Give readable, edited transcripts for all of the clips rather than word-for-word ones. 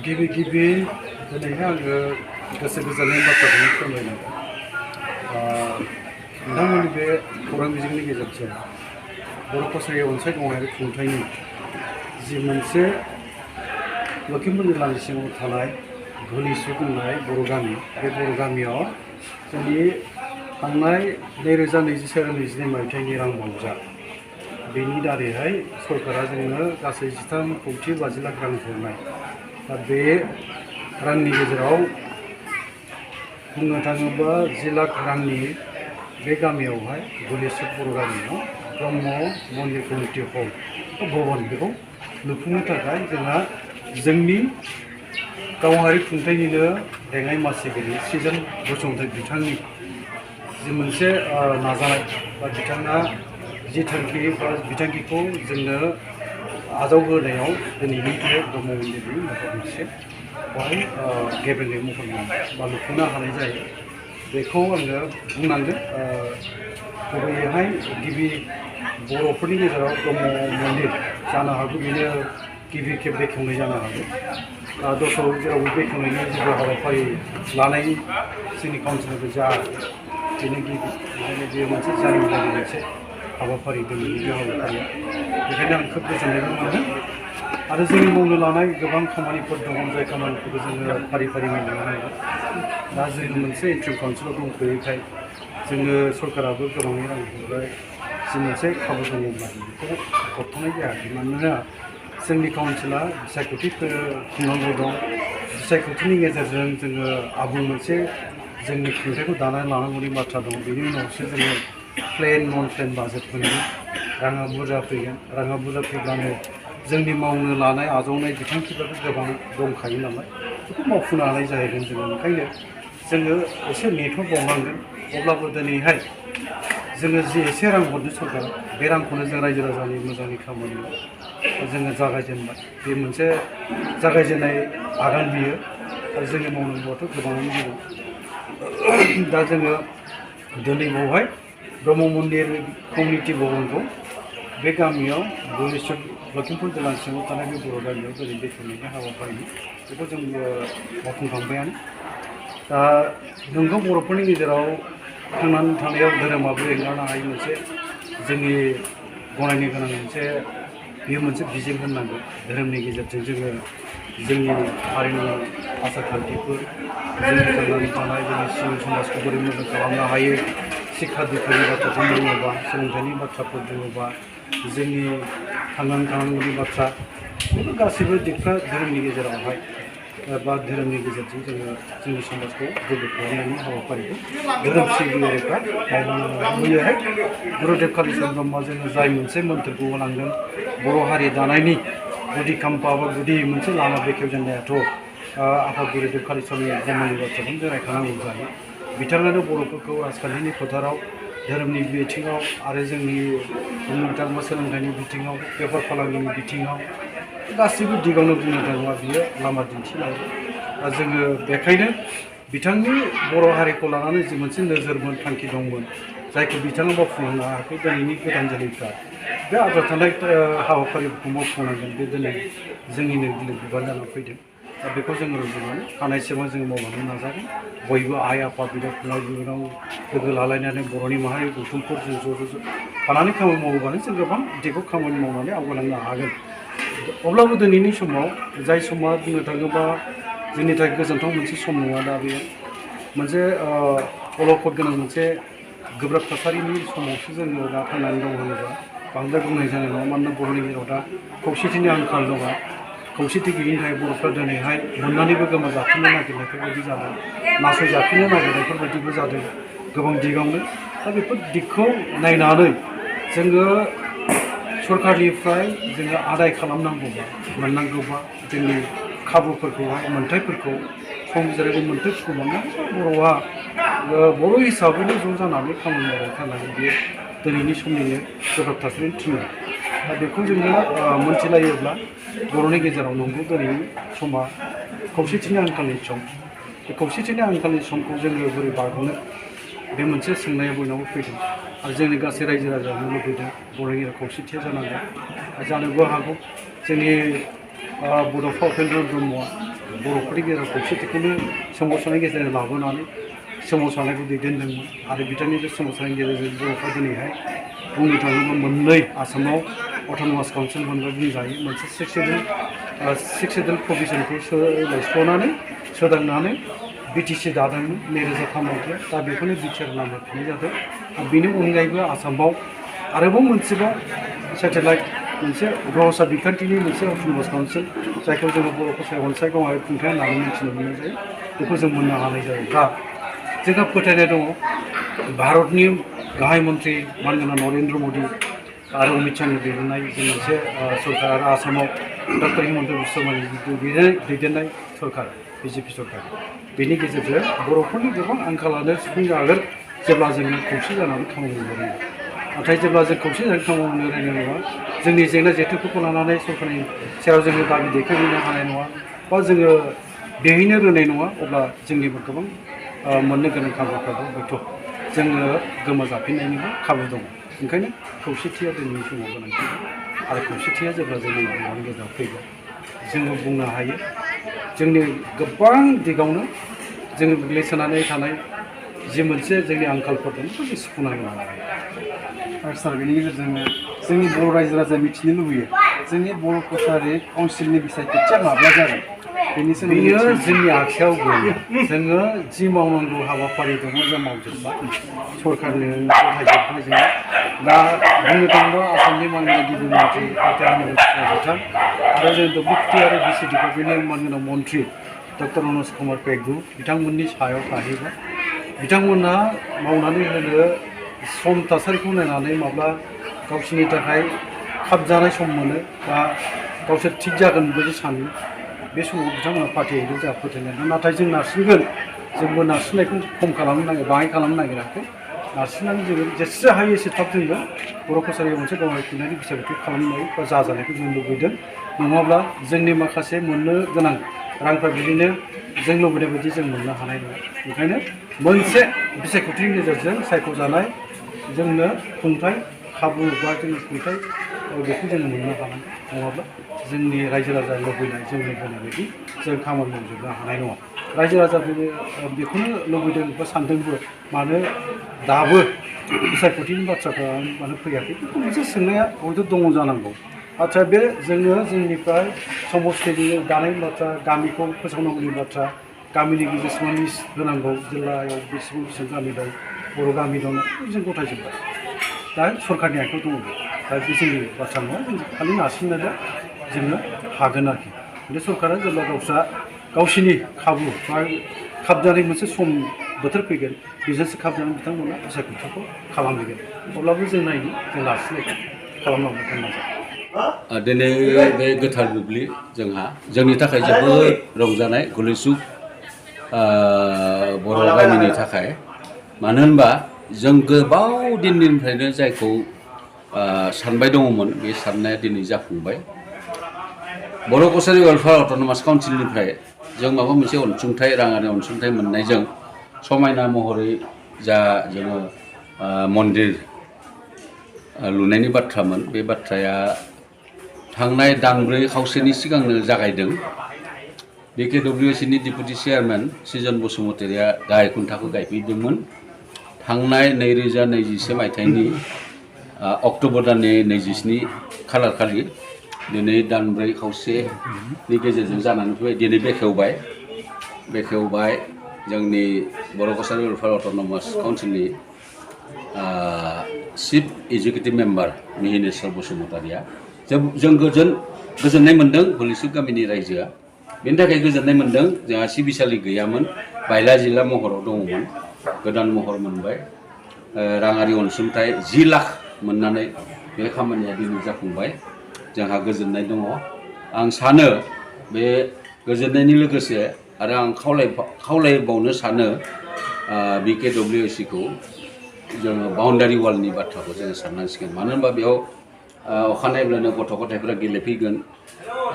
गिबि दिनैहाय आङो गोसो गोजोननाय बाथ्राखौनो फोरमायनांगोन। नोंथांमोननि बे खौरां बिजोंनि गेजेरजों बर'फोरनि अनसायगावनाय खुंथायनि जि मोनसे लखिमपुर जिल्लानि सिङाव थानाय धुलिसु बुंनाय बर' गामि, बे बर' गामियाव जोंनि थांनाय 2021-22 मायथाइनि रां बावजा बेनि दारैहाय सरकारा जोंनो गासै 13,50 लाख रां हरनाय। दा बे रांनि गेजेराव बुंनो थाङोब्ला 10 लाख रांनि बे गामियावहाय धुलिसु बर' गामियाव ब्रह्म मन्दिर कमिटि हल भवन बेखौ लुफुंनो थाखाय जोंहा जोंनि गावारि खुंथायनिनो लेङाइ मासिगिरि सृजन बसुमतारी बिथांनि जि मोनसे नाजानाय बा बिथाङा जि थांखि बा बिथांखिखौ जोंनो आजावहोनायाव दिनैनि बे ब्रह्म मन्दिरनि महर मोनसे बेवहाय गेबेङै महर मोननाय बा लुफुंनो हानाय जायो। बेखौ आङो बुंनांगोन। गुबैयैहाय गिबि बर'फोरनि गेजेराव ब्रह्म मन्दिर जानो हागौ बेनो गिबि खेब बेखेवनाय जानो हागौ। दस्रायाव जेरावबो बेखेवनायनि जेबो हाबाफारि लानाय जोंनि काउन्सिलनिफ्राय जा बेनो गिबि, ओंखायनो बेयो मोनसे जारिमिनारि मोनसे हाबाफारि दिनैनि बे हाबाफारिया। बेखायनो आं खोब गोजोननायबो मोनदों। आरो जोंनि मावनो लानाय गोबां खामानिफोर दङ, जाय खामानिफोरखौ जोङो फारि फारि मावनो नांगौ। दा जोङो मोनसे इन्ट्रिम काउन्सिलाव दंफैयोखाय जोंनो सरकाराबो गोबाङै रां हरबाय। जि मोनसे खाबु दङब्ला बेखौ हरथ'नाय जायाखै, मानोना जोंनि काउन्सिला बिसायख'थि खुंनांगौ दं। बिसायख'थिनि गेजेरजों जोङो आबुं मोनसे जोंनि खुंथायखौ दानानै लानांगौनि बाथ्रा दं। बेनि उनावसो जोङो प्लेन नन प्लेन बाजेट फैगोन, राङा बुरजा फैगोन। राङा बुरजा फैब्लानो जोंनि मावनो लानाय आजावनाय बिथांखिफोराबो गोबां दंखायो नालाय बेखौ मावफुंनो हानाय जाहैगोन जोङो। ओंखायनो जोङो एसे नेथ'बावनांगोन। अब्लाबो दिनैहाय जोङो जि एसे रां हरदों सरकारा, बे रांखौनो जों रायजो राजानि मोजांनि खामानियाव जोङो जागायजेनबाय। बे मोनसे जागायजेननाय आगान बियो। आरो जोंनि मावनांगौआथ' गोबाङानो दङ। दा जोङो दिनै बावहाय ब्रह्म मन्दिर कमिउनिटि भवनखौ बे गामियाव धुलिसु लखिमपुर जिल्लानि सिङाव थानाय बे बर' गामियाव दिनै बेखेवनायनि हाबाफारि बेखौ जों मावफुंखांबायानो। दा नोंगौ बर'फोरनि गेजेराव थांनानै थानायाव धोरोमाबो एंगारनो हायै मोनसे जोंनि गनायनो गोनां मोनसे बेयो मोनसे बिजों होननांगोन। धोरोमनि गेजेरजों जोङो जोंनि हारिनि आसार खान्थिफोर, जोंनि थांनानै थानाय जोंनि सिभिल समाजखौ बोरै मोजां खालामनो हायो, शिक्षा दिक्षानि बाथ्राखौ बुङोबा, सोलोंथाइनि बाथ्राफोर बुङोबा, जोंनि थांनानै थानांगौनि बाथ्रा, बेफोर गासैबो दिगफ्रा धोरोमनि गेजेरावहाय बा धोरोमनि गेजेरजों जोङो जोंनि समाजखौ गोग्गो खालामनायनि हाबाफारिखौ धोरोम सिबियारिफ्रा मावलांनो लुबैयोहाय। गुरुदेब कालिचरण ब्रह्मआ जोङो जाय मोनसे मोन्थोरखौ होलांदों, बर' हारि दानायनि गुदि खाम्फा बा गुदि मोनसे लामा बेखेवजेननायाथ' आफा गुरुदेब कालिचरण ब्रह्मनि बाथ्राखौनो जों रायखांनांगौ जायो। बिथाङानो बर'फोरखौ राजखान्थिनि फोथाराव, धोरोमनि बिथिङाव आरो जोंनि बुंनो थाङोब्ला सोलोंथाइनि बिथिङाव, बेफार फालांगिनि बिथिङाव गासैबो दिगावनो बुंनो थाङोब्ला बियो लामा दिन्थिलाङो। दा जोङो बेखायनो बिथांनि बर' हारिखौ लानानै जि मोनसे नोजोरमोन, थांखि दंमोन, जायखौ बिथाङा मावफुंनो हायाखै, दिनैनि गोदान जोलैफ्रा बे आद्रा थानाय हाबाफारिफोरखौ मावफुंनांगोन। बे दिनै जोंनिनो गिलिर बिबान जानानै फैदों। दा बेखौ जोङो रुजुनानै हानायसेबां जोङो मावलांनो नाजागोन। बयबो आइ आफा बिदा फंबाय बिनानाव लोगो लालायनानै बर'नि माहारि गौथुमफोर जों ज' थानानै खामानि मावोबानो जों गोबां बिदिखौ खामानि मावनानै आवगायलांनो हागोन। अब्लाबो दिनैनि समाव जाय समा बुंनो थाङोबा जोंनि थाखाय गोजोनथाव मोनसे सम नङा। दा बेयो मोनसे अलखद गोनां मोनसे गोब्राब थासारिनि समावसो जोङो दा थांनानै दं होनोब्ला बांद्राय बुंनाय जानाय नङा। मानोना बर'नि गेजेराव दा खौसेथिनि आंखाल दङ। खौसेथि गैयिनि थाखाय बर'फ्रा दिनैहाय मोननानैबो गोमाजाफिननो नागिरनायफोरबायदि जादों, नासयजाफिननो नागिरनायफोरबायदिबो जादों गोबां दिगावनो। दा बेफोर दिगखौ नायनानै जोङो सरकारनिफ्राय जोङो आदाय खालामनांगौबा, मोननांगौबा जोंनि खाबुफोरखौहाय, मोन्थायफोरखौ सम जेरैबो मोन्थायफोरखौ मोननांगौ। बर'आ बर' हिसाबैनो ज' जानानै खामानि मावबाय थानांगौ। बे दिनैनि समनिनो गोब्राब थासारिनि थिननाय। दा बेखौ जोङो मोनथिलायोब्ला बर'नि गेजेराव नंगौ दिनैनि समा खौसेथिनि आंखालनि सम। बे खौसेथिनि आंखालनि समखौ जोङो बोरै बारग'नो, बे मोनसे सोंनाया बयनावबो फैदों। आरो जोंनि गासै रायजो राजानो लुबैदों बर'नि खौसेथिया जानांगौ। जानोबो हागौ जोंनि बड'फा उपेन्द्र ब्रह्मआ बर'फोरनि गेजेराव खौसेथिखौनो सोमावसारनायनि गेजेरजों लाबोनानै सोमावसारनायखौ दैदेनदोंमोन आरो बिथांनि बे सोमावसारनायनि गेजेरजों बर'फ्रा दिनैहाय बुंनो थाङोब्ला मोननै आसामाव अट'नमास काउन्सिल मोनबा बुंजायो मोनसे सिक्स सेड्युल प्रभिजनखौ सोलायस्ल'नानै सोदांनानै बिटिसि दादोंमोन 2003 मायथाइयाव दा बेखौनो बिटिआर नाम होफिननाय जादों आरो बेनि अनगायैबो आसामाव आरोबाव मोनसेबाव सेटेलाइट मोनसे ग्रहसा बिखान्थिनि मोनसे अट'नमास काउन्सिल जायखौ जोङो बर' भाषायाव अनसायगावारि खुंथाय होननानै मिथिनो मोननाय जायो बेखौ जों मोननो हानाय जायो दा जोंहा फोथायनाय दङ भारतनि गाहाय मन्त्रि मानगोनां नरेन्द्र मदि आरो अमित शाहनि दैदेननाय जों मोनसे सरकार आरो आसामाव डक्टर हिमन्त बिश्व शर्मानि दैदेननाय सरकार बिजेपि सरकार बेनि गेजेरजों बर'फोरनि गोबां आंखालानो सुफुंजागोन जेब्ला जोङो खौसे जानानै खामानि मावनो रोङो नाथाय जेब्ला जों खौसे जानानै खामानि मावनो रोंनाय नङा जोंनि जेंना जेथोफोरखौ लानानै सरकारनि सेराव जोङो दाबि दैखांहैनो हानाय नङा बा जोङो बेहैनो रोंनाय नङा अब्ला जोंनिबो गोबां मोननो गोनां खाबुफ्राबो हयथ' जोङो गोमाजाफिननायनिबो खाबु दङ ओंखायनो खौसेथिया दिनैनि समाव गोनांथि आरो खौसेथिया जेब्ला जोंनि बर'नि गेजेराव फैगोन जोङो बुंनो हायो जोंनि गोबां दिगावनो जोङो गोग्लैसोनानै थानाय जि मोनसे जोंनि आंखालफोर दं बेखौ जों सुफुंनानै लानो हायो आरो सार बेनि गेजेरजोंनो जोंनि बर' रायजो राजाया मिथिनो लुबैयो जोंनि बर' कसारि काउन्सिलनि बिसायख'थिया माब्ला जागोन बेनि सोमोन्दै बेयो जोंनि आखायाव गैया जोङो जि मावनांगौ हाबाफारि दङ जों मावजोबबाय सरकारनो गथायजोबबाय जोङो दा बुंनो थाङोब्ला आसामनि मानगोनां गिबि मन्त्रि बिथां आरो जों डेपुटि आरो बिसि डिपार्टमेन्टनि मानगोनां मन्त्रि डक्टर मनज कुमार पेगु बिथांमोननि सायाव थाहैबाय बिथांमोनहा मावनानै होनो सम थासारिखौ नायनानै माब्ला गावसोरनि थाखाय खाबजानाय सम मोनो बा गावसोर थिग जागोन बेबायदि सानो बे समाव बिथांमोना फाथिहैदों जोंहा फोथायनाय दं नाथाय जों नारसिनगोन जोंबो नारसिननायखौ खम खालामनो नागिर बाङाय खालामनो नागिराखै नारसिननानै जोङो जेसे हायो एसे थाब जोंबो बर' कसारियाव मोनसे गावारि खुंनायनि बिसायख'थि खालामनाय बा जाजानायखौ जों लुबैदों नङाब्ला जोंनि माखासे मोननो गोनां रांफ्रा बिदिनो जों लुबैनाय बायदि जों मोननो हानाय नङा ओंखायनो मोनसे बिसायख'थिनि गेजेरजों सायख'जानाय जोंनो खुंथाय खाबु बा जोंनि खुंथाय बेखौ जों मोननो हानांगोन नङाब्ला जोंनि रायजो राजा लुबैनाय जों लुबैनाय बायदि जों खामानि मावजोबनो हानाय नङा रायजो राजा बेखौनो लुबैदों बा सानदोंबो मानो दाबो बिसायख'थिनि बाथ्राफ्रा मानो फैयाखै बेखौ मोनसे सोंनाया हयथ' दङ जानांगौ आच्चा बे जोङो जोंनिफ्राय समस्थिनि दानायनि बाथ्रा गामिखौ फोसावनांगौनि बाथ्रा गामिनि जेसेबां लिस्ट होनांगौ जिल्लायाव बेसेबां गामि दं बर' गामि दं जों गथायजोब्बाय दा सरकारनि आखायाव दङ दा बे जोंनि बाथ्रा नङा जों खालि नारसिननोल' जोङो हागोन आरोखि बे सरकारा जेब्ला गावसिनि खाबु बा खाबजानाय मोनसे सम बोथोर फैगोन बेजोंसो खाबजानानै बिथांमोना बिसायख'थिखौ खालामहैगोन अब्लाबो जों नायनि जों नारसिननायखौ खालामलांनो नाजागोन दिनै बे गोथार बुब्लि जोंहा जोंनि थाखाय जोबोद रंजानाय गुलैसुख बर' गामिनि थाखाय मानो होनबा जों गोबाव दिननिफ्रायनो जायखौ सानबाय दङमोन बे साननाया दिनै जाफुंबाय बर' कसारि वेलफेयार अट'नमास काउन्सिलनिफ्राय जों माबा मोनसे अनसुंथाइ राङारि अनसुंथाइ मोननायजों समायना महरै जा जोङो मन्दिर लुनायनि बाथ्रामोन बे बाथ्राया थांनाय दानब्रै खावसेनि सिगांनो जागायदों BKWCनि डेपुटि चेयारमेन सिजन बसुमतारिया गाहाय खुन्थाखौ गायफैदोंमोन थांनाय 2021 मायथाइनि अक्ट'बर दाननि 27 खालार खालि दिनै दानब्रै खावसेनि गेजेरजों जानानै फैबाय दिनै बेखेवबाय जोंनि बर' कसारि welfare autonomous काउन्सिलनि chief executive member मिहिनेश्वर बसुमतारिया जों गोजोननाय मोन्दों गुलैसुख गामिनि रायजोआ बेनि थाखाय गोजोननाय मोन्दों जोंहा सिबिसालि गैयामोन बायला जिला महराव दङमोन गोदान महर मोनबाय राङारि अनसुंथाइ 10 लाख मोननानै बे खामानिया दिनै जाफुंबाय जोंहा गोजोननाय दङ आं सानो बे गोजोननायनि लोगोसे आरो आं खावलायबावनो सानो BKWCखौ जोङो बाउन्डारि वालनि बाथ्राखौ जोङो साननांसिगोन मानो होनबा बेयाव अखानायब्लानो गथ' गथायफ्रा गेलेफैगोन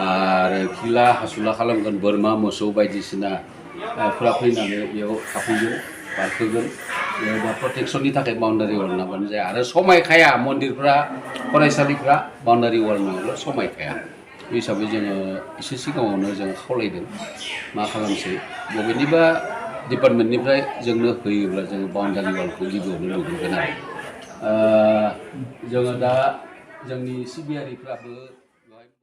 आरो खिला हासुला खालामगोन बोरमा मोसौ बायदिसिनाफ्रा फैनानै बेयाव थाफैगोन बारखोगोन बेयाव दा प्रटेक्सननि थाखाय बाउन्डारि वाल नांगोन जाया आरो समायखाया मन्दिरफ्रा फरायसालिफ्रा बाउन्डारि वाल नङाब्ला समायखाया बे हिसाबै जोङो एसे सिगाङावनो जों खावलायदों मा खालामसै बबेनिबा डिपार्टमेन्टनिफ्राय जोंनो होयोब्ला जोङो बाउन्डारि वालखौ गिबियावनो लुग्रोगोन आरो जोङो दा जोंनि सिबियारिफ्राबो